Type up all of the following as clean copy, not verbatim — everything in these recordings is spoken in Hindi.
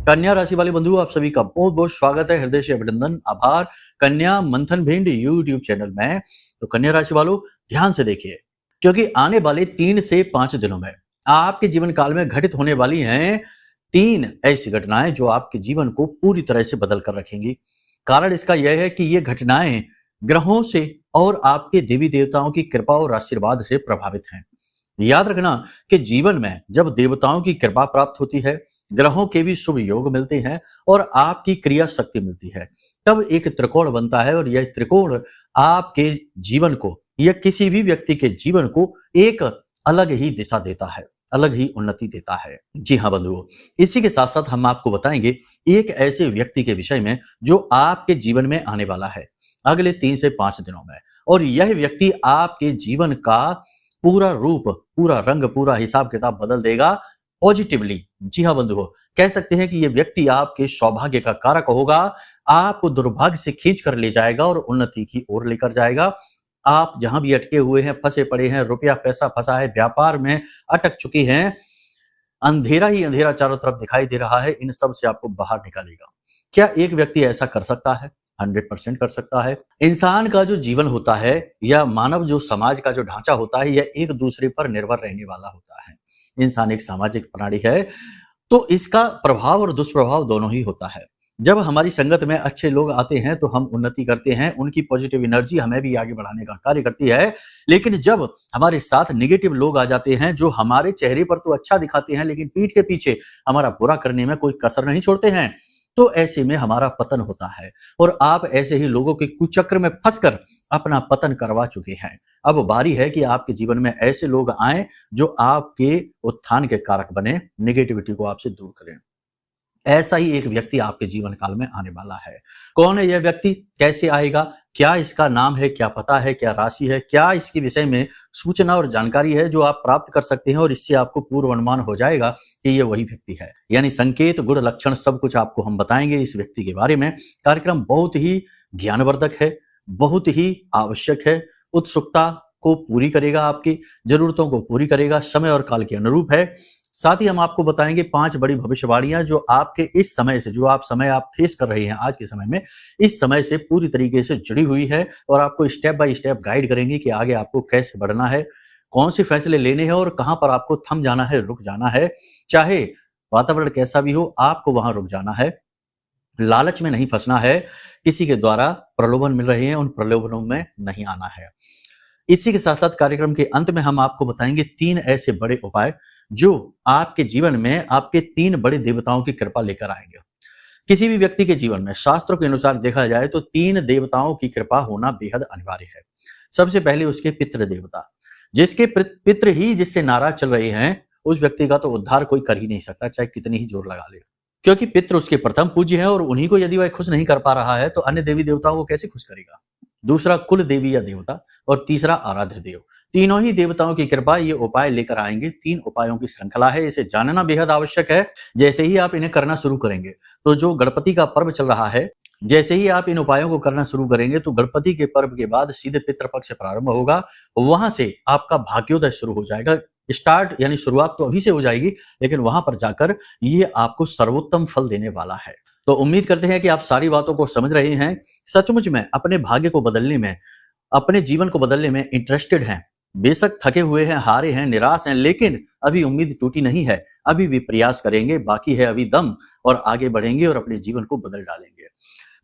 कन्या राशि वाले बंधु, आप सभी का बहुत बहुत स्वागत है, हृदय से अभिनंदन, आभार। कन्या मंथन भिंड यूट्यूब चैनल में। तो कन्या राशि वालों, ध्यान से देखिए, क्योंकि आने वाले 3 से 5 दिनों में आपके जीवन काल में घटित होने वाली हैं 3 ऐसी घटनाएं जो आपके जीवन को पूरी तरह से बदल कर रखेंगी। कारण इसका यह है कि ये घटनाएं ग्रहों से और आपके देवी देवताओं की कृपा और आशीर्वाद से प्रभावित हैं। याद रखना कि जीवन में जब देवताओं की कृपा प्राप्त होती है, ग्रहों के भी शुभ योग मिलते हैं और आपकी क्रिया शक्ति मिलती है, तब एक त्रिकोण बनता है और यह त्रिकोण आपके जीवन को या किसी भी व्यक्ति के जीवन को एक अलग ही दिशा देता है, अलग ही उन्नति देता है। जी हाँ बंधुओं, इसी के साथ साथ हम आपको बताएंगे एक ऐसे व्यक्ति के विषय में जो आपके जीवन में आने वाला है अगले 3 से 5 दिनों में, और यह व्यक्ति आपके जीवन का पूरा रूप, पूरा रंग, पूरा हिसाब किताब बदल देगा पॉजिटिवली। जी हाँ बंधुओं, कह सकते हैं कि यह व्यक्ति आपके सौभाग्य का कारक होगा, आपको दुर्भाग्य से खींच कर ले जाएगा और उन्नति की ओर लेकर जाएगा। आप जहां भी अटके हुए हैं, फंसे पड़े हैं, रुपया पैसा फंसा है, व्यापार में अटक चुके हैं, अंधेरा ही अंधेरा चारों तरफ दिखाई दे रहा है, इन सब से आपको बाहर निकालेगा। क्या एक व्यक्ति ऐसा कर सकता है? 100% कर सकता है। इंसान का जो जीवन होता है या मानव जो समाज का जो ढांचा होता है, यह एक दूसरे पर निर्भर रहने वाला होता है। इंसान एक सामाजिक प्राणी है, तो इसका प्रभाव और दुष्प्रभाव दोनों ही होता है। जब हमारी संगत में अच्छे लोग आते हैं तो हम उन्नति करते हैं, उनकी पॉजिटिव एनर्जी हमें भी आगे बढ़ाने का कार्य करती है। लेकिन जब हमारे साथ नेगेटिव लोग आ जाते हैं जो हमारे चेहरे पर तो अच्छा दिखाते हैं लेकिन पीठ के पीछे हमारा बुरा करने में कोई कसर नहीं छोड़ते हैं, तो ऐसे में हमारा पतन होता है और आप ऐसे ही लोगों के कुचक्र में फंसकर अपना पतन करवा चुके हैं। अब बारी है कि आपके जीवन में ऐसे लोग आए जो आपके उत्थान के कारक बने, नेगेटिविटी को आपसे दूर करें। ऐसा ही एक व्यक्ति आपके जीवन काल में आने वाला है। कौन है यह व्यक्ति? कैसे आएगा? क्या इसका नाम है? क्या पता है? क्या राशि है? क्या इसके विषय में सूचना और जानकारी है जो आप प्राप्त कर सकते हैं और इससे आपको पूर्व अनुमान हो जाएगा कि ये वही व्यक्ति है। यानी संकेत, गुण, लक्षण सब कुछ आपको हम बताएंगे इस व्यक्ति के बारे में। कार्यक्रम बहुत ही ज्ञानवर्धक है, बहुत ही आवश्यक है, उत्सुकता को पूरी करेगा, आपकी जरूरतों को पूरी करेगा, समय और काल के अनुरूप है। साथ ही हम आपको बताएंगे 5 बड़ी भविष्यवाणियां जो आपके इस समय से, जो आप समय आप फेस कर रहे हैं आज के समय में, इस समय से पूरी तरीके से जुड़ी हुई है और आपको स्टेप बाय स्टेप गाइड करेंगे कि आगे आपको कैसे बढ़ना है, कौन से फैसले लेने हैं और कहां पर आपको थम जाना है, रुक जाना है। चाहे वातावरण कैसा भी हो, आपको वहां रुक जाना है, लालच में नहीं फंसना है, किसी के द्वारा प्रलोभन मिल रहे हैं उन प्रलोभनों में नहीं आना है। इसी के साथ साथ कार्यक्रम के अंत में हम आपको बताएंगे 3 ऐसे बड़े उपाय जो आपके जीवन में आपके 3 बड़े देवताओं की कृपा लेकर आएंगे। किसी भी व्यक्ति के जीवन में शास्त्रों के अनुसार देखा जाए तो 3 देवताओं की कृपा होना बेहद अनिवार्य है। सबसे पहले उसके पितृ देवता, जिसके पितृ ही जिससे नाराज चल रहे हैं, उस व्यक्ति का तो उद्धार कोई कर ही नहीं सकता, चाहे कितनी ही जोर लगा ले, क्योंकि पितृ उसके प्रथम पूज्य है और उन्हीं को यदि वह खुश नहीं कर पा रहा है तो अन्य देवी देवताओं को कैसे खुश करेगा। दूसरा कुल देवी या देवता और तीसरा आराध्य देव। तीनों ही देवताओं की कृपा ये उपाय लेकर आएंगे। 3 उपायों की श्रृंखला है, इसे जानना बेहद आवश्यक है। जैसे ही आप इन्हें करना शुरू करेंगे तो जो गणपति का पर्व चल रहा है, जैसे ही आप इन उपायों को करना शुरू करेंगे तो गणपति के पर्व के बाद सीधे पितृपक्ष प्रारंभ होगा, वहां से आपका भाग्योदय शुरू हो जाएगा। स्टार्ट यानी शुरुआत तो अभी से हो जाएगी, लेकिन वहां पर जाकर ये आपको सर्वोत्तम फल देने वाला है। तो उम्मीद करते हैं कि आप सारी बातों को समझ रहे हैं, सचमुच में अपने भाग्य को बदलने में, अपने जीवन को बदलने में इंटरेस्टेड हैं। बेशक थके हुए हैं, हारे हैं, निराश हैं, लेकिन अभी उम्मीद टूटी नहीं है, अभी भी प्रयास करेंगे, बाकी है अभी दम, और आगे बढ़ेंगे और अपने जीवन को बदल डालेंगे।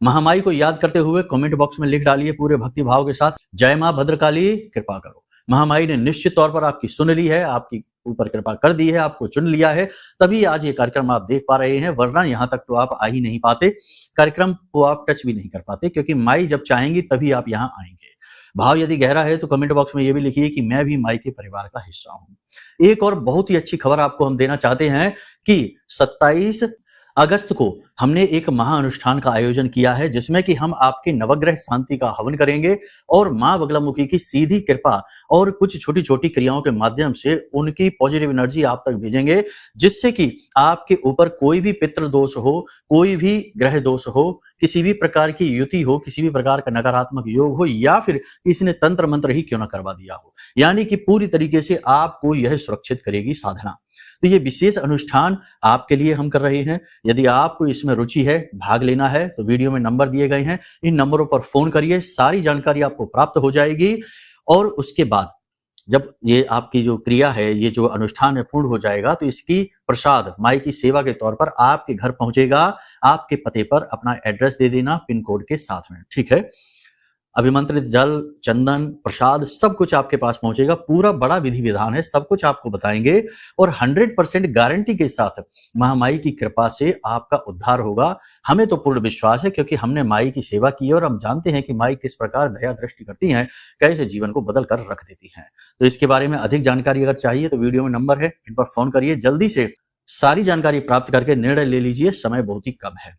महामाई को याद करते हुए कमेंट बॉक्स में लिख डालिए पूरे भक्ति भाव के साथ, जय मां भद्रकाली कृपा करो। महामाई ने निश्चित तौर पर आपकी सुन ली है, आपकी ऊपर कृपा कर दी है, आपको चुन लिया है, तभी आज ये कार्यक्रम आप देख पा रहे हैं, वरना यहाँ तक तो आप आ ही नहीं पाते, कार्यक्रम को आप टच भी नहीं कर पाते, क्योंकि माई जब चाहेंगी तभी आप यहाँ आएंगे। भाव यदि गहरा है तो कमेंट बॉक्स में ये भी लिखिए कि मैं भी माई के परिवार का हिस्सा हूं। एक और बहुत ही अच्छी खबर आपको हम देना चाहते हैं कि 27 अगस्त को हमने एक महाअनुष्ठान का आयोजन किया है जिसमें कि हम आपके नवग्रह शांति का हवन करेंगे और माँ बगलामुखी की सीधी कृपा और कुछ छोटी-छोटी क्रियाओं के माध्यम से उनकी पॉजिटिव एनर्जी आप तक भेजेंगे, जिससे कि आपके ऊपर कोई भी पितृ दोष हो, कोई भी ग्रह दोष हो, किसी भी प्रकार की युति हो, किसी भी प्रकार का नकारात्मक योग हो या फिर किसी ने तंत्र मंत्र ही क्यों ना करवा दिया हो, यानी कि पूरी तरीके से आपको यह सुरक्षित करेगी साधना। तो ये विशेष अनुष्ठान आपके लिए हम कर रहे हैं। यदि आपको इसमें रुचि है, भाग लेना है, तो वीडियो में नंबर दिए गए हैं, इन नंबरों पर फोन करिए, सारी जानकारी आपको प्राप्त हो जाएगी। और उसके बाद जब ये आपकी जो क्रिया है, ये जो अनुष्ठान है पूर्ण हो जाएगा, तो इसकी प्रसाद माई की सेवा के तौर पर आपके घर पहुंचेगा। आपके पते पर अपना एड्रेस दे देना पिन कोड के साथ में, ठीक है। अभिमंत्रित जल, चंदन, प्रसाद सब कुछ आपके पास पहुंचेगा। पूरा बड़ा विधि विधान है, सब कुछ आपको बताएंगे और 100% गारंटी के साथ महामाई की कृपा से आपका उद्धार होगा। हमें तो पूर्ण विश्वास है, क्योंकि हमने माई की सेवा की है और हम जानते हैं कि माई किस प्रकार दया दृष्टि करती हैं, कैसे जीवन को बदल कर रख देती हैं। तो इसके बारे में अधिक जानकारी अगर चाहिए तो वीडियो में नंबर है, इन पर फोन करिए। जल्दी से सारी जानकारी प्राप्त करके निर्णय ले लीजिए, समय बहुत ही कम है।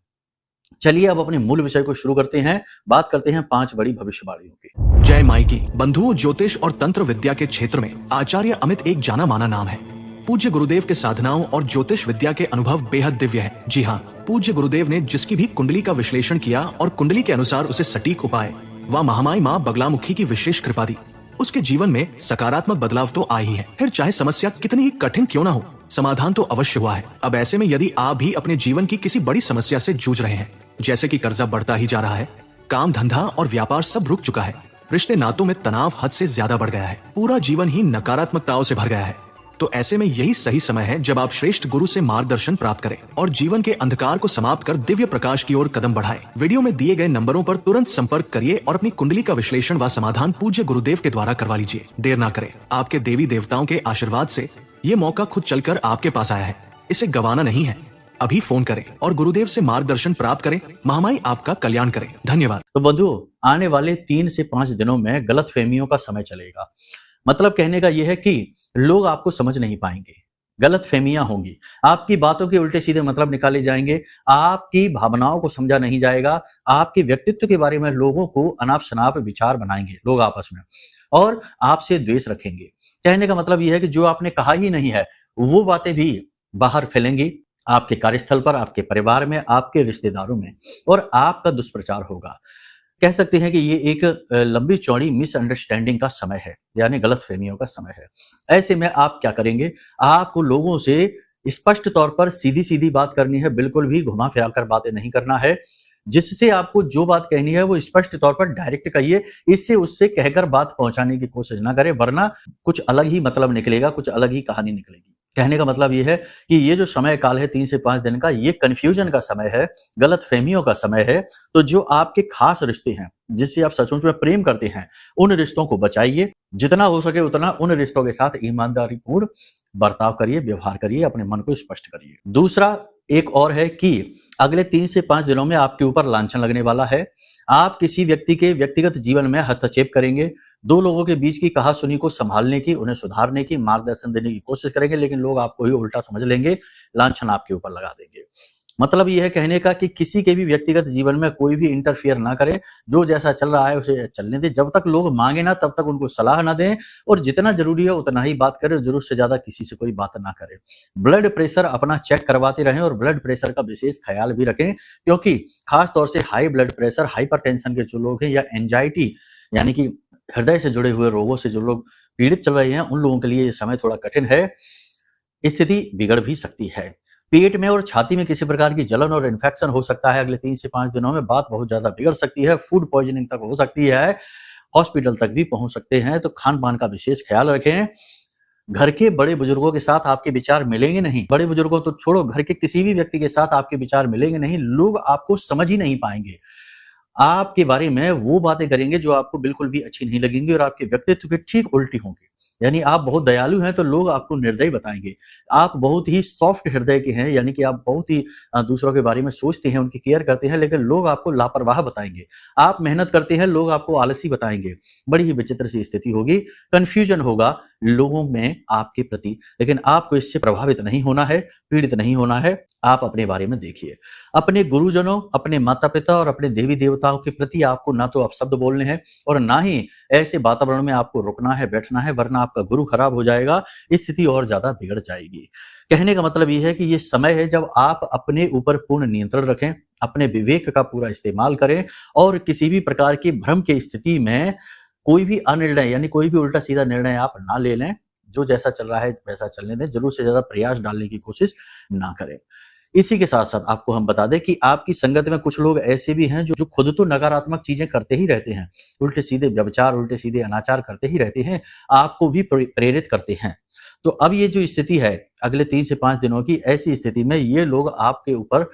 चलिए अब अपने मूल विषय को शुरू करते हैं। बात करते हैं 5 बड़ी भविष्यवाणियों की। जय माई की। बंधुओं, ज्योतिष और तंत्र विद्या के क्षेत्र में आचार्य अमित एक जाना माना नाम है। पूज्य गुरुदेव के साधनाओं और ज्योतिष विद्या के अनुभव बेहद दिव्य है। जी हाँ, पूज्य गुरुदेव ने जिसकी भी कुंडली का विश्लेषण किया और कुंडली के अनुसार उसे सटीक उपाय व महामाई माँ बगलामुखी की विशेष कृपा दी, उसके जीवन में सकारात्मक बदलाव तो आ ही है। फिर चाहे समस्या कितनी ही कठिन क्यों ना हो, समाधान तो अवश्य हुआ है। अब ऐसे में यदि आप भी अपने जीवन की किसी बड़ी समस्या से जूझ रहे हैं, जैसे कि कर्जा बढ़ता ही जा रहा है, काम धंधा और व्यापार सब रुक चुका है, रिश्ते नातों में तनाव हद से ज्यादा बढ़ गया है, पूरा जीवन ही नकारात्मकताओं से भर गया है, तो ऐसे में यही सही समय है जब आप श्रेष्ठ गुरु से मार्गदर्शन प्राप्त करें और जीवन के अंधकार को समाप्त कर दिव्य प्रकाश की ओर कदम बढ़ाएं। वीडियो में दिए गए नंबरों पर तुरंत संपर्क करिए और अपनी कुंडली का विश्लेषण व समाधान पूज्य गुरुदेव के द्वारा करवा लीजिए। देर ना करें, आपके देवी देवताओं के आशीर्वाद से ये मौका खुद चलकर आपके पास आया है, इसे गंवाना नहीं है। अभी फोन करें और गुरुदेव से मार्गदर्शन प्राप्त करें। महामाई आपका कल्याण करें। धन्यवाद। तो बंधुओं, आने वाले 3 से 5 दिनों में गलतफहमियों का समय चलेगा। मतलब कहने का यह है कि लोग आपको समझ नहीं पाएंगे, गलतफहमियां होंगी, आपकी बातों के उल्टे सीधे मतलब निकाले जाएंगे, आपकी भावनाओं को समझा नहीं जाएगा, आपके व्यक्तित्व के बारे में लोगों को अनाप शनाप विचार बनाएंगे लोग आपस में और आपसे द्वेष रखेंगे। कहने का मतलब यह है कि जो आपने कहा ही नहीं है वो बातें भी बाहर फैलेंगी, आपके कार्यस्थल पर, आपके परिवार में, आपके रिश्तेदारों में, और आपका दुष्प्रचार होगा। कह सकते हैं कि ये एक लंबी चौड़ी मिसअंडरस्टैंडिंग का समय है, यानी गलतफहमियों का समय है। ऐसे में आप क्या करेंगे? आपको लोगों से स्पष्ट तौर पर सीधी सीधी बात करनी है, बिल्कुल भी घुमा फिरा कर बातें नहीं करना है। जिससे आपको जो बात कहनी है वो स्पष्ट तौर पर डायरेक्ट कहिए, इससे उससे कहकर बात पहुंचाने की कोशिश ना करें, वरना कुछ अलग ही मतलब निकलेगा, कुछ अलग ही कहानी निकलेगी। कहने का मतलब ये है कि ये जो समय काल है 3 से 5 दिन का, ये कंफ्यूजन का समय है, गलतफहमियों का समय है। तो जो आपके खास रिश्ते हैं, जिससे आप सचमुच में प्रेम करते हैं, उन रिश्तों को बचाइए। जितना हो सके उतना उन रिश्तों के साथ ईमानदारी पूर्ण बर्ताव करिए, व्यवहार करिए, अपने मन को स्पष्ट करिए। दूसरा एक और है कि अगले 3 से 5 दिनों में आपके ऊपर लांछन लगने वाला है। आप किसी व्यक्ति के व्यक्तिगत जीवन में हस्तक्षेप करेंगे, 2 लोगों के बीच की कहा-सुनी को संभालने की, उन्हें सुधारने की, मार्गदर्शन देने की कोशिश करेंगे, लेकिन लोग आपको ही उल्टा समझ लेंगे, लांछन आपके ऊपर लगा देंगे। मतलब ये है कहने का कि किसी के भी व्यक्तिगत जीवन में कोई भी इंटरफियर ना करे, जो जैसा चल रहा है उसे चलने दें। जब तक लोग मांगे ना तब तक उनको सलाह ना दें, और जितना जरूरी है उतना ही बात करें, जरूरत से ज्यादा किसी से कोई बात ना करें। ब्लड प्रेशर अपना चेक करवाते रहें और ब्लड प्रेशर का विशेष ख्याल भी रखें, क्योंकि खास तौर से हाई ब्लड प्रेशर, हाइपरटेंशन के जो लोग हैं, या एंजाइटी यानी कि हृदय से जुड़े हुए रोगों से जो लोग पीड़ित चल रहे हैं, उन लोगों के लिए ये समय थोड़ा कठिन है, स्थिति बिगड़ भी सकती है। पेट में और छाती में किसी प्रकार की जलन और इन्फेक्शन हो सकता है। अगले 3 से 5 दिनों में बात बहुत ज्यादा बिगड़ सकती है, फूड पॉइजनिंग तक हो सकती है, हॉस्पिटल तक भी पहुंच सकते हैं। तो खान पान का विशेष ख्याल रखें। घर के बड़े बुजुर्गों के साथ आपके विचार मिलेंगे नहीं, बड़े बुजुर्गों तो छोड़ो, घर के किसी भी व्यक्ति के साथ आपके विचार मिलेंगे नहीं। लोग आपको समझ ही नहीं पाएंगे, आपके बारे में वो बातें करेंगे जो आपको बिल्कुल भी अच्छी नहीं लगेंगी और आपके व्यक्तित्व के ठीक उल्टी होंगी। यानी आप बहुत दयालु हैं तो लोग आपको निर्दयी बताएंगे। आप बहुत ही सॉफ्ट हृदय के हैं, यानी कि आप बहुत ही दूसरों के बारे में सोचते हैं, उनकी केयर करते हैं, लेकिन लोग आपको लापरवाह बताएंगे। आप मेहनत करते हैं, लोग आपको आलसी बताएंगे। बड़ी ही विचित्र सी स्थिति होगी, कंफ्यूजन होगा लोगों में आपके प्रति। लेकिन आपको इससे प्रभावित नहीं होना है, पीड़ित नहीं होना है। आप अपने बारे में देखिए, अपने गुरुजनों, अपने माता पिता और अपने देवी देवताओं के प्रति आपको ना तो अपशब्द बोलने हैं और ना ही ऐसे वातावरण में आपको रुकना है, बैठना है, वरना आपका गुरु खराब हो जाएगा, स्थिति और ज्यादा बिगड़ जाएगी। कहने का मतलब ये है कि ये समय है जब आप अपने ऊपर पूर्ण नियंत्रण रखें, अपने विवेक का पूरा इस्तेमाल करें और किसी भी प्रकार की भ्रम की स्थिति में कोई भी अनिर्णय यानी कोई भी उल्टा सीधा निर्णय आप ना ले लें। जो जैसा चल रहा है वैसा चलने दें, जरूर से ज्यादा प्रयास डालने की कोशिश ना करें। इसी के साथ साथ आपको हम बता दें कि आपकी संगत में कुछ लोग ऐसे भी हैं जो खुद तो नकारात्मक चीजें करते ही रहते हैं, उल्टे सीधे व्यभिचार, उल्टे सीधे अनाचार करते ही रहते हैं, आपको भी प्रेरित करते हैं। तो अब ये जो स्थिति है अगले 3 से 5 दिनों की, ऐसी स्थिति में ये लोग आपके ऊपर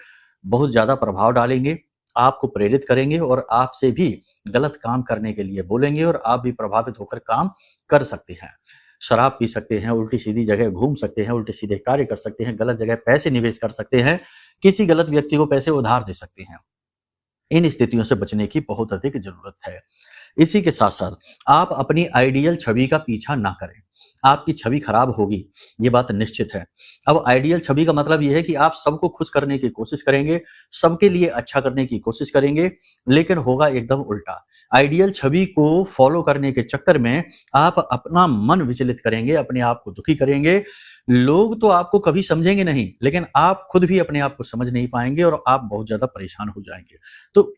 बहुत ज्यादा प्रभाव डालेंगे, आपको प्रेरित करेंगे और आपसे भी गलत काम करने के लिए बोलेंगे और आप भी प्रभावित होकर काम कर सकते हैं। शराब पी सकते हैं, उल्टी सीधी जगह घूम सकते हैं, उल्टे सीधे कार्य कर सकते हैं, गलत जगह पैसे निवेश कर सकते हैं, किसी गलत व्यक्ति को पैसे उधार दे सकते हैं। इन स्थितियों से बचने की बहुत अधिक जरूरत है। इसी के साथ साथ आप अपनी आइडियल छवि का पीछा ना करें, आपकी छवि खराब होगी, ये बात निश्चित है। अब आइडियल छवि का मतलब ये है कि आप सबको खुश करने की कोशिश करेंगे, सबके लिए अच्छा करने की कोशिश करेंगे, लेकिन होगा एकदम उल्टा। आइडियल छवि को फॉलो करने के चक्कर में आप अपना मन विचलित करेंगे, अपने आप को दुखी करेंगे। लोग तो आपको कभी समझेंगे नहीं, लेकिन आप खुद भी अपने आप को समझ नहीं पाएंगे और आप बहुत ज्यादा परेशान हो जाएंगे। तो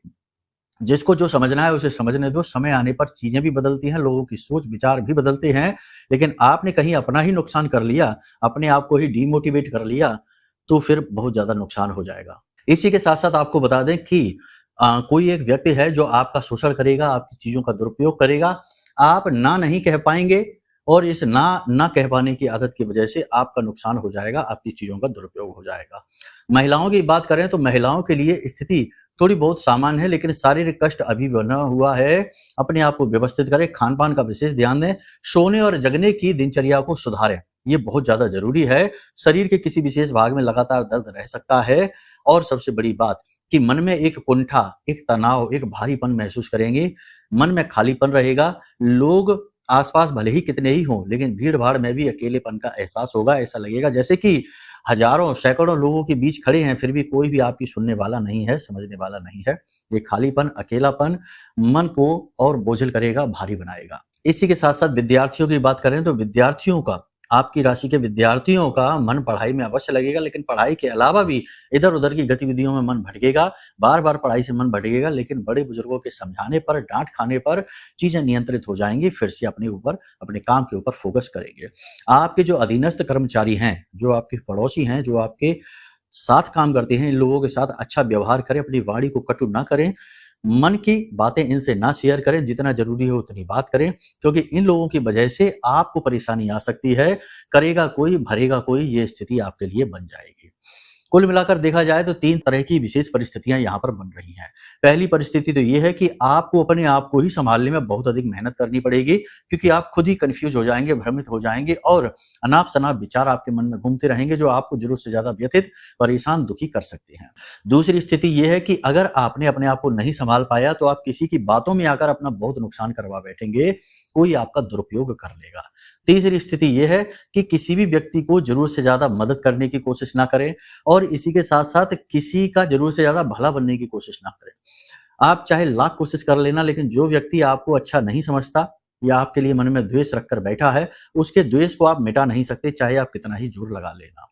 जिसको जो समझना है उसे समझने दो, समय आने पर चीजें भी बदलती हैं, लोगों की सोच विचार भी बदलते हैं, लेकिन आपने कहीं अपना ही नुकसान कर लिया, अपने आप को ही डीमोटिवेट कर लिया, तो फिर बहुत ज्यादा नुकसान हो जाएगा। इसी के साथ साथ आपको बता दें कि कोई एक व्यक्ति है जो आपका शोषण करेगा, आपकी चीजों का दुरुपयोग करेगा, आप ना नहीं कह पाएंगे और इस ना कह पाने की आदत की वजह से आपका नुकसान हो जाएगा, आपकी चीजों का दुरुपयोग हो जाएगा। महिलाओं की बात करें तो महिलाओं के लिए स्थिति थोड़ी बहुत सामान्य है, लेकिन शारीरिक कष्ट अभी बना हुआ है। अपने आप को व्यवस्थित करें, खान पान का विशेष ध्यान दें, सोने और जगने की दिनचर्या को सुधारें, ये बहुत ज्यादा जरूरी है। शरीर के किसी विशेष भाग में लगातार दर्द रह सकता है और सबसे बड़ी बात कि मन में एक कुंठा, एक तनाव, एक भारीपन महसूस करेंगे, मन में खालीपन रहेगा। लोग आसपास भले ही कितने ही हों, लेकिन भीड़ भाड़ में भी अकेलेपन का एहसास होगा। ऐसा लगेगा जैसे कि हजारों सैकड़ों लोगों के बीच खड़े हैं, फिर भी कोई भी आपकी सुनने वाला नहीं है, समझने वाला नहीं है। ये खालीपन, अकेलापन मन को और बोझिल करेगा, भारी बनाएगा। इसी के साथ साथ विद्यार्थियों की बात करें तो विद्यार्थियों का, आपकी राशि के विद्यार्थियों का मन पढ़ाई में अवश्य लगेगा, लेकिन पढ़ाई के अलावा भी इधर उधर की गतिविधियों में मन भटकेगा। बार बार पढ़ाई से मन भटकेगा, लेकिन बड़े बुजुर्गों के समझाने पर, डांट खाने पर चीजें नियंत्रित हो जाएंगी। फिर से अपने ऊपर, अपने काम के ऊपर फोकस करेंगे। आपके जो अधीनस्थ कर्मचारी हैं, जो आपके पड़ोसी हैं, जो आपके साथ काम करते हैं, इन लोगों के साथ अच्छा व्यवहार करें, अपनी वाणी को कटु ना करें, मन की बातें इनसे ना शेयर करें, जितना जरूरी हो उतनी बात करें, क्योंकि इन लोगों की वजह से आपको परेशानी आ सकती है। करेगा कोई, भरेगा कोई, ये स्थिति आपके लिए बन जाएगी। कुल मिलाकर देखा जाए तो 3 तरह की विशेष परिस्थितियां यहाँ पर बन रही हैं। पहली परिस्थिति तो ये है कि आपको अपने आप को ही संभालने में बहुत अधिक मेहनत करनी पड़ेगी, क्योंकि आप खुद ही कंफ्यूज हो जाएंगे, भ्रमित हो जाएंगे और अनाप-शनाप विचार आपके मन में घूमते रहेंगे, जो आपको जरूरत से ज्यादा व्यथित, परेशान, दुखी कर सकते हैं। दूसरी स्थिति ये है कि अगर आपने अपने आप को नहीं संभाल पाया तो आप किसी की बातों में आकर अपना बहुत नुकसान करवा बैठेंगे, कोई आपका दुरुपयोग कर लेगा। तीसरी स्थिति यह है कि किसी भी व्यक्ति को जरूरत से ज्यादा मदद करने की कोशिश ना करें और इसी के साथ साथ किसी का जरूरत से ज्यादा भला बनने की कोशिश ना करें। आप चाहे लाख कोशिश कर लेना, लेकिन जो व्यक्ति आपको अच्छा नहीं समझता या आपके लिए मन में द्वेष रखकर बैठा है, उसके द्वेष को आप मिटा नहीं सकते, चाहे आप कितना ही जोर लगा लेना।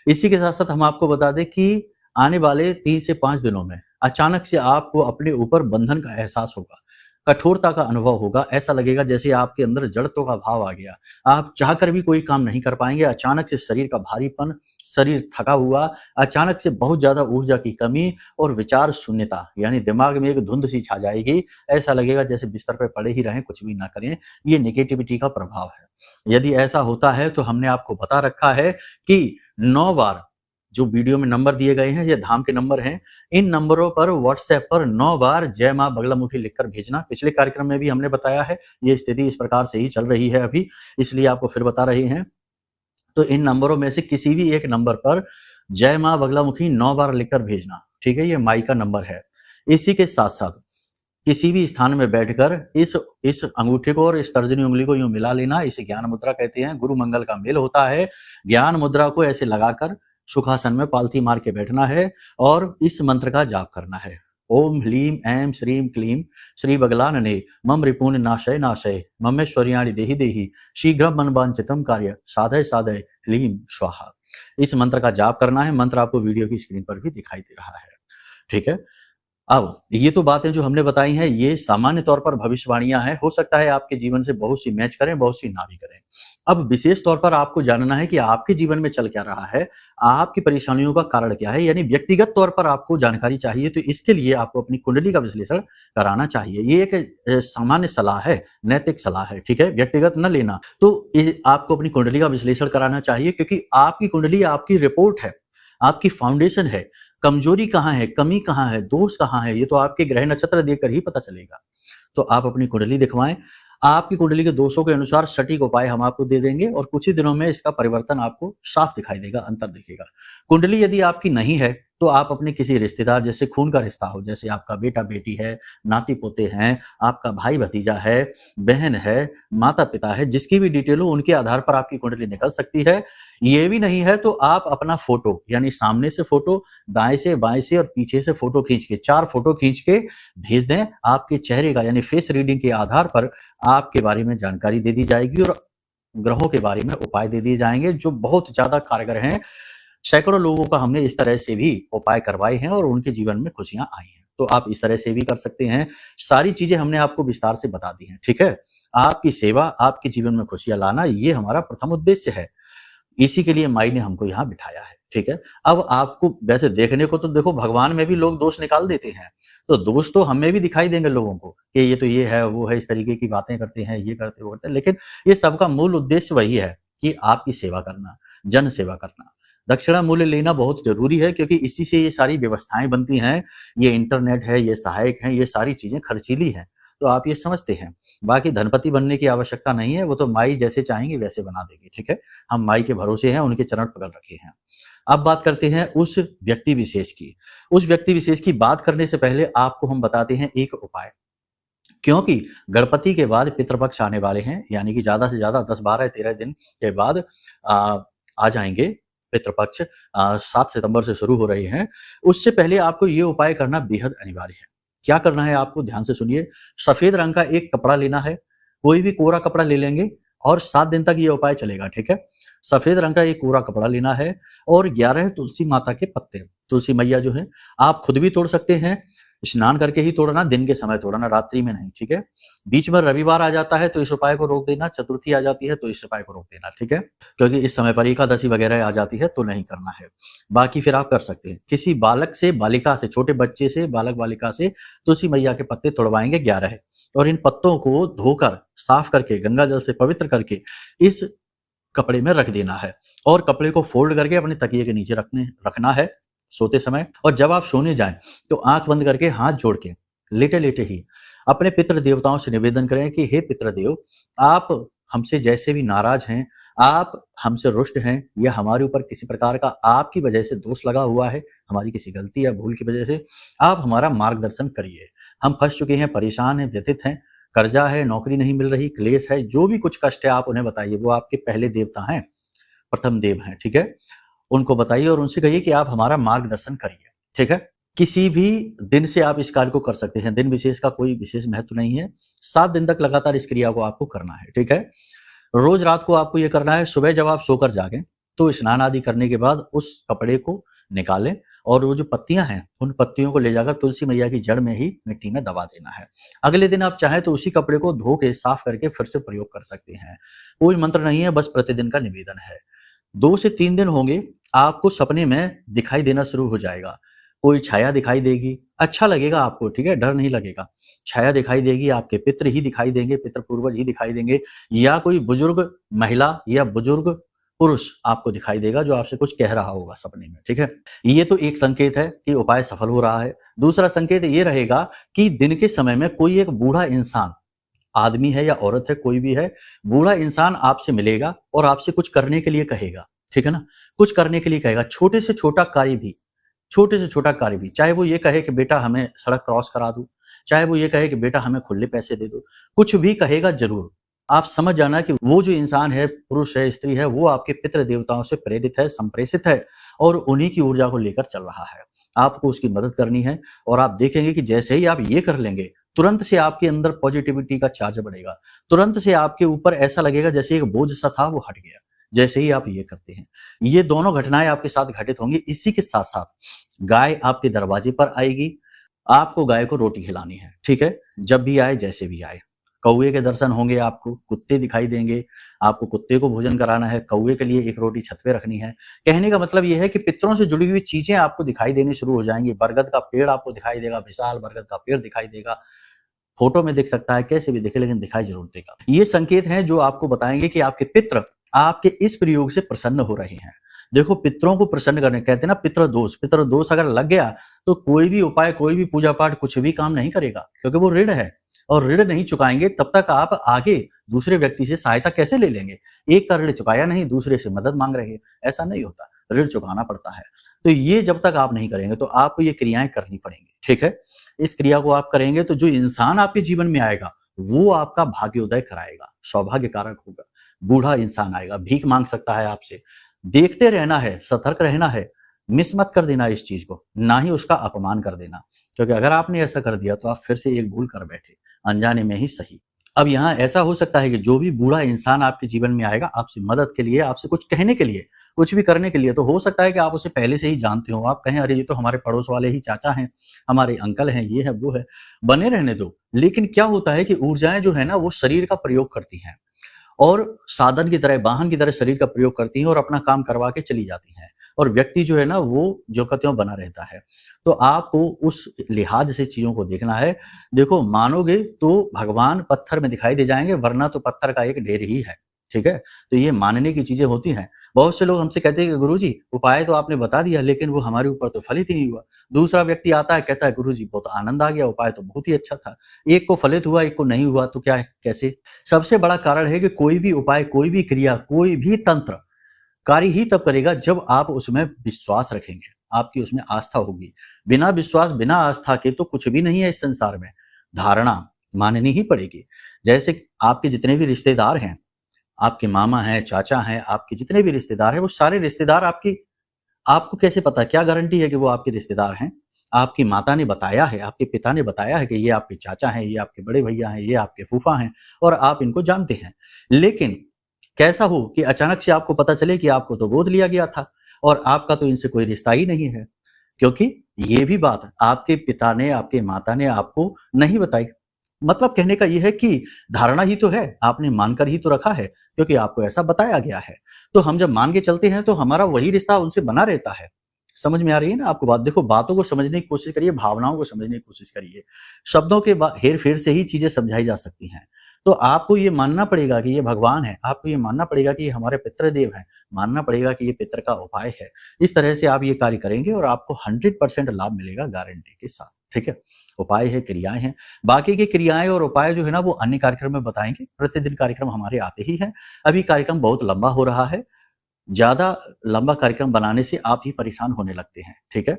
इसी के साथ साथ हम आपको बता दें कि आने वाले 3 से 5 दिनों में अचानक से आपको अपने ऊपर बंधन का एहसास होगा, कठोरता का अनुभव होगा। ऐसा लगेगा जैसे आपके अंदर जड़त्व का भाव आ गया, आप चाहकर भी कोई काम नहीं कर पाएंगे। अचानक से शरीर का भारीपन, शरीर थका हुआ, अचानक से बहुत ज्यादा ऊर्जा की कमी और विचार शून्यता, यानी दिमाग में एक धुंध सी छा जाएगी। ऐसा लगेगा जैसे बिस्तर पर पड़े ही रहें, कुछ भी ना करें। ये नेगेटिविटी का प्रभाव है। यदि ऐसा होता है तो हमने आपको बता रखा है कि 9 बार जो वीडियो में नंबर दिए गए हैं ये धाम के नंबर हैं। इन नंबरों पर व्हाट्सएप पर 9 बार जय मां बगलामुखी लिखकर भेजना। पिछले कार्यक्रम में भी हमने बताया है, ये स्थिति इस प्रकार से ही चल रही है अभी, इसलिए आपको फिर बता रहे हैं। तो इन नंबरों में से किसी भी एक नंबर पर जय मां बगलामुखी 9 बार लिखकर भेजना, ठीक है, ये माई का नंबर है। इसी के साथ साथ किसी भी स्थान में बैठकर इस अंगूठे को और इस तर्जनी उंगली को यूं मिला लेना, इसे ज्ञान मुद्रा कहते हैं। गुरु मंगल का मेल होता है। ज्ञान मुद्रा को ऐसे लगाकर सुखासन में पालथी मार के बैठना है और इस मंत्र का जाप करना है। ओम ह्लीम ऐं श्रीं क्लीं श्री बगलानने मम रिपून नाशय नाशय ममेश्वर्याणि देहि देहि शीघ्रम मनवांचितम कार्य साधय साधय ह्लीं स्वाहा। इस मंत्र का जाप करना है। मंत्र आपको वीडियो की स्क्रीन पर भी दिखाई दे रहा है, ठीक है। अब ये तो बातें जो हमने बताई हैं ये सामान्य तौर पर भविष्यवाणियां हैं। हो सकता है आपके जीवन से बहुत सी मैच करें, बहुत सी ना भी करें। अब विशेष तौर पर आपको जानना है कि आपके जीवन में चल क्या रहा है, आपकी परेशानियों का कारण क्या है, यानी व्यक्तिगत तौर पर आपको जानकारी चाहिए। तो इसके लिए आपको अपनी कुंडली का विश्लेषण कराना चाहिए। ये एक सामान्य सलाह है, नैतिक सलाह है, ठीक है, व्यक्तिगत न लेना। तो आपको अपनी कुंडली का विश्लेषण कराना चाहिए, क्योंकि आपकी कुंडली आपकी रिपोर्ट है, आपकी फाउंडेशन है। कमजोरी कहाँ है, कमी कहाँ है, दोष कहाँ है, ये तो आपके ग्रह नक्षत्र देखकर ही पता चलेगा। तो आप अपनी कुंडली दिखवाएं। आपकी कुंडली के दोषों के अनुसार सटीक उपाय हम आपको दे देंगे और कुछ ही दिनों में इसका परिवर्तन आपको साफ दिखाई देगा, अंतर दिखेगा। कुंडली यदि आपकी नहीं है तो आप अपने किसी रिश्तेदार, जैसे खून का रिश्ता हो, जैसे आपका बेटा बेटी है, नाती पोते हैं, आपका भाई भतीजा है, बहन है, माता पिता है, जिसकी भी डिटेल हो उनके आधार पर आपकी कुंडली निकल सकती है। ये भी नहीं है तो आप अपना फोटो, यानी सामने से फोटो, दाएं से, बाएं से और पीछे से फोटो खींच के, 4 फोटो खींच के भेज दें। आपके चेहरे का यानी फेस रीडिंग के आधार पर आपके बारे में जानकारी दे दी जाएगी और ग्रहों के बारे में उपाय दे दिए जाएंगे जो बहुत ज्यादा कारगर हैं। सैकड़ों लोगों का हमने इस तरह से भी उपाय करवाए हैं और उनके जीवन में खुशियां आई हैं। तो आप इस तरह से भी कर सकते हैं। सारी चीजें हमने आपको विस्तार से बता दी हैं, ठीक है। आपकी सेवा, आपके जीवन में खुशियां लाना, ये हमारा प्रथम उद्देश्य है। इसी के लिए माई ने हमको यहाँ बिठाया है, ठीक है। अब आपको वैसे देखने को तो देखो भगवान में भी लोग दोष निकाल देते हैं, तो दोष तो हमें भी दिखाई देंगे लोगों को कि ये तो ये है, वो है, इस तरीके की बातें करते हैं, ये करते वो करते हैं। लेकिन ये सबका मूल उद्देश्य वही है कि आपकी सेवा करना, जन सेवा करना। दक्षिणा मूल्य लेना बहुत जरूरी है, क्योंकि इसी से ये सारी व्यवस्थाएं बनती हैं। ये इंटरनेट है, ये सहायक है, ये सारी चीजें खर्चीली हैं, तो आप ये समझते हैं। बाकी धनपति बनने की आवश्यकता नहीं है, वो तो माई जैसे चाहेंगे वैसे बना देगी, ठीक है। हम माई के भरोसे हैं, उनके चरण पकड़ रखे हैं। अब बात करते हैं उस व्यक्ति विशेष की। उस व्यक्ति विशेष की बात करने से पहले आपको हम बताते हैं एक उपाय, क्योंकि गणपति के बाद पितृपक्ष आने वाले हैं, यानी कि ज्यादा से ज्यादा 10, 12, 13 दिन के बाद आ जाएंगे पितृपक्ष। 7 सितंबर से शुरू हो रहे हैं। उससे पहले आपको ये उपाय करना बेहद अनिवार्य है। क्या करना है आपको, ध्यान से सुनिए। सफेद रंग का एक कपड़ा लेना है, कोई भी कोरा कपड़ा ले लेंगे और 7 दिन तक ये उपाय चलेगा, ठीक है। सफेद रंग का एक कोरा कपड़ा लेना है और 11 तुलसी माता के पत्ते, तुलसी मैया जो है, आप खुद भी तोड़ सकते हैं। स्नान करके ही तोड़ना, दिन के समय तोड़ना, रात्रि में नहीं, ठीक है। बीच में रविवार आ जाता है तो इस उपाय को रोक देना, चतुर्थी आ जाती है तो इस उपाय को रोक देना, ठीक है, क्योंकि इस समय पर एकादशी वगैरह आ जाती है तो नहीं करना है। बाकी फिर आप कर सकते हैं। किसी बालक से, बालिका से, छोटे बच्चे से, बालक बालिका से तुलसी मैया के पत्ते तोड़वाएंगे 11, और इन पत्तों को धोकर, साफ करके, गंगा जल से पवित्र करके इस कपड़े में रख देना है और कपड़े को फोल्ड करके अपने तकिए के नीचे रखना है सोते समय। और जब आप सोने जाएं तो आंख बंद करके, हाथ जोड़ के, लेटे लेटे ही अपने पितृ देवताओं से निवेदन करें कि हे पितृदेव, आप हमसे जैसे भी नाराज हैं, आप हमसे रुष्ट हैं, या हमारे ऊपर किसी प्रकार का आपकी वजह से दोष लगा हुआ है, हमारी किसी गलती या भूल की वजह से, आप हमारा मार्गदर्शन करिए। हम फंस चुके हैं, परेशान हैं, व्यथित हैं, कर्जा है, नौकरी नहीं मिल रही, क्लेश है, जो भी कुछ कष्ट है आप उन्हें बताइए। वो आपके पहले देवता हैं, प्रथम देव हैं, ठीक है। उनको बताइए और उनसे कहिए कि आप हमारा मार्गदर्शन करिए, ठीक है। किसी भी दिन से आप इस कार्य को कर सकते हैं, दिन विशेष का कोई विशेष महत्व नहीं है। 7 दिन तक लगातार इस क्रिया को आपको करना है, ठीक है। रोज रात को आपको यह करना है। सुबह जब आप सोकर जागें तो स्नान आदि करने के बाद उस कपड़े को निकालें और वो जो पत्तियां हैं उन पत्तियों को ले जाकर तुलसी मैया की जड़ में ही मिट्टी में दबा देना है। अगले दिन आप चाहें तो उसी कपड़े को धो के साफ करके फिर से प्रयोग कर सकते हैं। कोई मंत्र नहीं है, बस प्रतिदिन का निवेदन है। 2 से 3 दिन होंगे, आपको सपने में दिखाई देना शुरू हो जाएगा। कोई छाया दिखाई देगी, अच्छा लगेगा आपको, ठीक है, डर नहीं लगेगा। छाया दिखाई देगी, आपके पितृ ही दिखाई देंगे, पितृ पूर्वज ही दिखाई देंगे, या कोई बुजुर्ग महिला या बुजुर्ग पुरुष आपको दिखाई देगा जो आपसे कुछ कह रहा होगा सपने में, ठीक है। ये तो एक संकेत है कि उपाय सफल हो रहा है। दूसरा संकेत ये रहेगा कि दिन के समय में कोई एक बूढ़ा इंसान, आदमी है या औरत है, कोई भी है, बूढ़ा इंसान आपसे मिलेगा और आपसे कुछ करने के लिए कहेगा, ठीक है ना। कुछ करने के लिए कहेगा, छोटे से छोटा कार्य भी, छोटे से छोटा कार्य भी, चाहे वो ये कहे कि बेटा हमें सड़क क्रॉस करा दो, चाहे वो ये कहे कि बेटा हमें खुले पैसे दे दो, कुछ भी कहेगा जरूर। आप समझ जाना कि वो जो इंसान है, पुरुष है, स्त्री है, वो आपके पितृ देवताओं से प्रेरित है, संप्रेषित है और उन्हीं की ऊर्जा को लेकर चल रहा है। आपको उसकी मदद करनी है और आप देखेंगे कि जैसे ही आप ये कर लेंगे, तुरंत से आपके अंदर पॉजिटिविटी का चार्ज बढ़ेगा। तुरंत से आपके ऊपर ऐसा लगेगा जैसे एक बोझ सा था वो हट गया, जैसे ही आप ये करते हैं। ये दोनों घटनाएं आपके साथ घटित होंगी। इसी के साथ साथ गाय आपके दरवाजे पर आएगी, आपको गाय को रोटी खिलानी है, ठीक है। जब भी आए, जैसे भी आए। कौवे के दर्शन होंगे आपको, कुत्ते दिखाई देंगे, आपको कुत्ते को भोजन कराना है, कौवे के लिए एक रोटी छत पे रखनी है। कहने का मतलब ये है कि पितरों से जुड़ी हुई चीजें आपको दिखाई देनी शुरू हो जाएंगी। बरगद का पेड़ आपको दिखाई देगा, विशाल बरगद का पेड़ दिखाई देगा। फोटो में दिख सकता है, कैसे भी दिखे, लेकिन दिखाई जरूर देगा। ये संकेत हैं जो आपको बताएंगे कि आपके पितृ आपके इस प्रयोग से प्रसन्न हो रहे हैं। देखो, पितरों को प्रसन्न करने, कहते हैं ना पितृ दोष अगर लग गया तो कोई भी उपाय, कोई भी पूजा पाठ, कुछ भी काम नहीं करेगा, क्योंकि वो ऋण है और ऋण नहीं चुकाएंगे तब तक आप आगे दूसरे व्यक्ति से सहायता कैसे ले लेंगे। एक का ऋण चुकाया नहीं, दूसरे से मदद मांग रहे हैं, ऐसा नहीं होता, ऋण चुकाना पड़ता है। तो ये जब तक आप नहीं करेंगे तो आपको ये क्रियाएं करनी पड़ेंगी, ठीक है। इस क्रिया को आप करेंगे तो जो इंसान आपके जीवन में आएगा वो आपका भाग्योदय कराएगा, सौभाग्य कारक होगा। बूढ़ा इंसान आएगा, भीख मांग सकता है आपसे। देखते रहना है, सतर्क रहना है, मिस मत कर देना इस चीज को, ना ही उसका अपमान कर देना, क्योंकि अगर आपने ऐसा कर दिया तो आप फिर से एक भूल कर बैठे, अनजाने में ही सही। अब यहाँ ऐसा हो सकता है कि जो भी बूढ़ा इंसान आपके जीवन में आएगा आपसे मदद के लिए, आपसे कुछ कहने के लिए, कुछ भी करने के लिए, तो हो सकता है कि आप उसे पहले से ही जानते हो। आप कहें अरे ये तो हमारे पड़ोस वाले ही चाचा हैं, हमारे अंकल हैं, ये है वो है, बने रहने दो। लेकिन क्या होता है कि ऊर्जाएं जो है ना वो शरीर का प्रयोग करती हैं और साधन की तरह, वाहन की तरह शरीर का प्रयोग करती हैं और अपना काम करवा के चली जाती हैं, और व्यक्ति जो है ना वो जो का त्यों बना रहता है। तो आपको उस लिहाज से चीजों को देखना है। देखो, मानोगे तो भगवान पत्थर में दिखाई दे जाएंगे, वरना तो पत्थर का एक ढेर ही है, ठीक है। तो ये मानने की चीजें होती हैं। बहुत से लोग हमसे कहते हैं कि गुरुजी उपाय तो आपने बता दिया लेकिन वो हमारे ऊपर तो फलित ही नहीं हुआ। दूसरा व्यक्ति आता है, कहता है गुरुजी बहुत आनंद आ गया, उपाय तो बहुत ही अच्छा था। एक को फलित हुआ, एक को नहीं हुआ, तो क्या है, कैसे? सबसे बड़ा कारण है कि कोई भी उपाय, कोई भी क्रिया, कोई भी तंत्र कार्य ही तब करेगा जब आप उसमें विश्वास रखेंगे, आपकी उसमें आस्था होगी। बिना विश्वास, बिना आस्था के तो कुछ भी नहीं है इस संसार में। धारणा माननी ही पड़ेगी। जैसे आपके जितने भी रिश्तेदार हैं, आपके मामा हैं, चाचा हैं, आपके जितने भी रिश्तेदार हैं, वो सारे रिश्तेदार आपको कैसे पता, क्या गारंटी है कि वो आपके रिश्तेदार हैं? आपकी माता ने बताया है, आपके पिता ने बताया है कि ये आपके चाचा हैं, ये आपके बड़े भैया हैं, ये आपके फूफा हैं, और आप इनको जानते हैं। लेकिन कैसा हो कि अचानक से आपको पता चले कि आपको तो गोद लिया गया था और आपका तो इनसे कोई रिश्ता ही नहीं है, क्योंकि ये भी बात आपके पिता ने, आपके माता ने आपको नहीं बताई। मतलब कहने का ये है कि धारणा ही तो है, आपने मानकर ही तो रखा है, क्योंकि आपको ऐसा बताया गया है। तो हम जब मान के चलते हैं तो हमारा वही रिश्ता उनसे बना रहता है। समझ में आ रही है ना आपको बात? देखो, बातों को समझने की कोशिश करिए, भावनाओं को समझने की कोशिश करिए। शब्दों के हेर फेर से ही चीजें समझाई जा सकती हैं। तो आपको ये मानना पड़ेगा कि ये भगवान है, आपको ये मानना पड़ेगा कि ये हमारे पितृदेव हैं, मानना पड़ेगा कि ये पितृ का उपाय है। इस तरह से आप ये कार्य करेंगे और आपको 100% लाभ मिलेगा गारंटी के साथ, ठीक है। उपाय है, क्रियाएं हैं। बाकी की क्रियाएं और उपाय जो है ना वो अन्य कार्यक्रम में बताएंगे। प्रतिदिन कार्यक्रम हमारे आते ही हैं। अभी कार्यक्रम बहुत लंबा हो रहा है। ज्यादा लंबा कार्यक्रम बनाने से आप ही परेशान होने लगते हैं, ठीक है।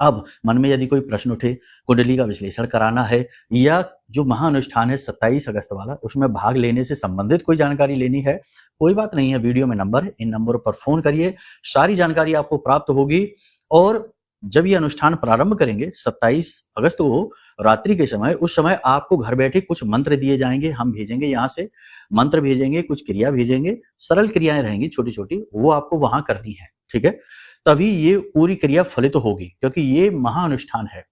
अब मन में यदि कोई प्रश्न उठे, कुंडली का विश्लेषण कराना है या जो महाअनुष्ठान है 27 अगस्त वाला, उसमें भाग लेने से संबंधित कोई जानकारी लेनी है, कोई बात नहीं है, वीडियो में नंबर है, इन नंबरों पर फोन करिए, सारी जानकारी आपको प्राप्त होगी। और जब ये अनुष्ठान प्रारंभ करेंगे 27 अगस्त को रात्रि के समय, उस समय आपको घर बैठे कुछ मंत्र दिए जाएंगे, हम भेजेंगे यहाँ से मंत्र भेजेंगे, कुछ क्रिया भेजेंगे, सरल क्रियाएं रहेंगी छोटी छोटी, वो आपको वहां करनी है, ठीक है। तभी ये पूरी क्रिया फलित होगी, क्योंकि ये महाअनुष्ठान है।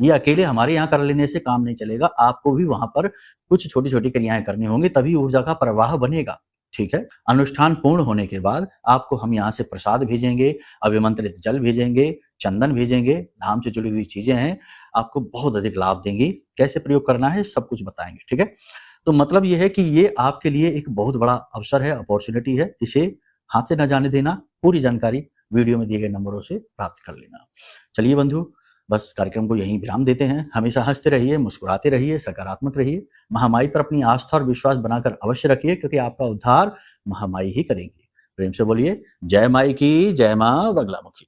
ये अकेले हमारे यहाँ कर लेने से काम नहीं चलेगा, आपको भी वहां पर कुछ छोटी छोटी क्रियाएं करनी होंगी, तभी ऊर्जा का प्रवाह बनेगा, ठीक है। अनुष्ठान पूर्ण होने के बाद आपको हम यहाँ से प्रसाद भेजेंगे, अभिमंत्रित जल भेजेंगे, चंदन भेजेंगे, धाम से जुड़ी हुई चीजें हैं, आपको बहुत अधिक लाभ देंगी। कैसे प्रयोग करना है सब कुछ बताएंगे, ठीक है। तो मतलब ये है कि ये आपके लिए एक बहुत बड़ा अवसर है, अपॉर्चुनिटी है, इसे हाथ से न जाने देना। पूरी जानकारी वीडियो में दिए गए नंबरों से प्राप्त कर लेना। चलिए बंधु, बस कार्यक्रम को यहीं विराम देते हैं। हमेशा हंसते रहिए, मुस्कुराते रहिए, सकारात्मक रहिए। महामाई पर अपनी आस्था और विश्वास बनाकर अवश्य रखिए, क्योंकि आपका उद्धार महामाई ही करेंगी। प्रेम से बोलिए जय माई की, जय मां बगलामुखी।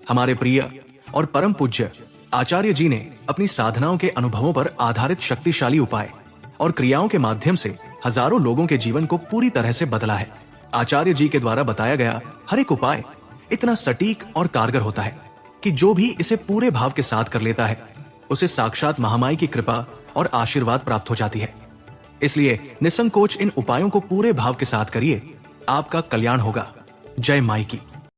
हमारे प्रिय और परम पूज्य आचार्य जी ने अपनी साधनाओं के अनुभवों पर आधारित शक्तिशाली उपाय और क्रियाओं के माध्यम से हजारों लोगों के जीवन को पूरी तरह से बदला है। आचार्य जी के द्वारा बताया गया हर एक उपाय इतना सटीक और कारगर होता है कि जो भी इसे पूरे भाव के साथ कर लेता है, उसे साक्षात महामाई की कृपा और आशीर्वाद प्राप्त हो जाती है। इसलिए निसंकोच इन उपायों को पूरे भाव के साथ करिए, आपका कल्याण होगा। जय माई की।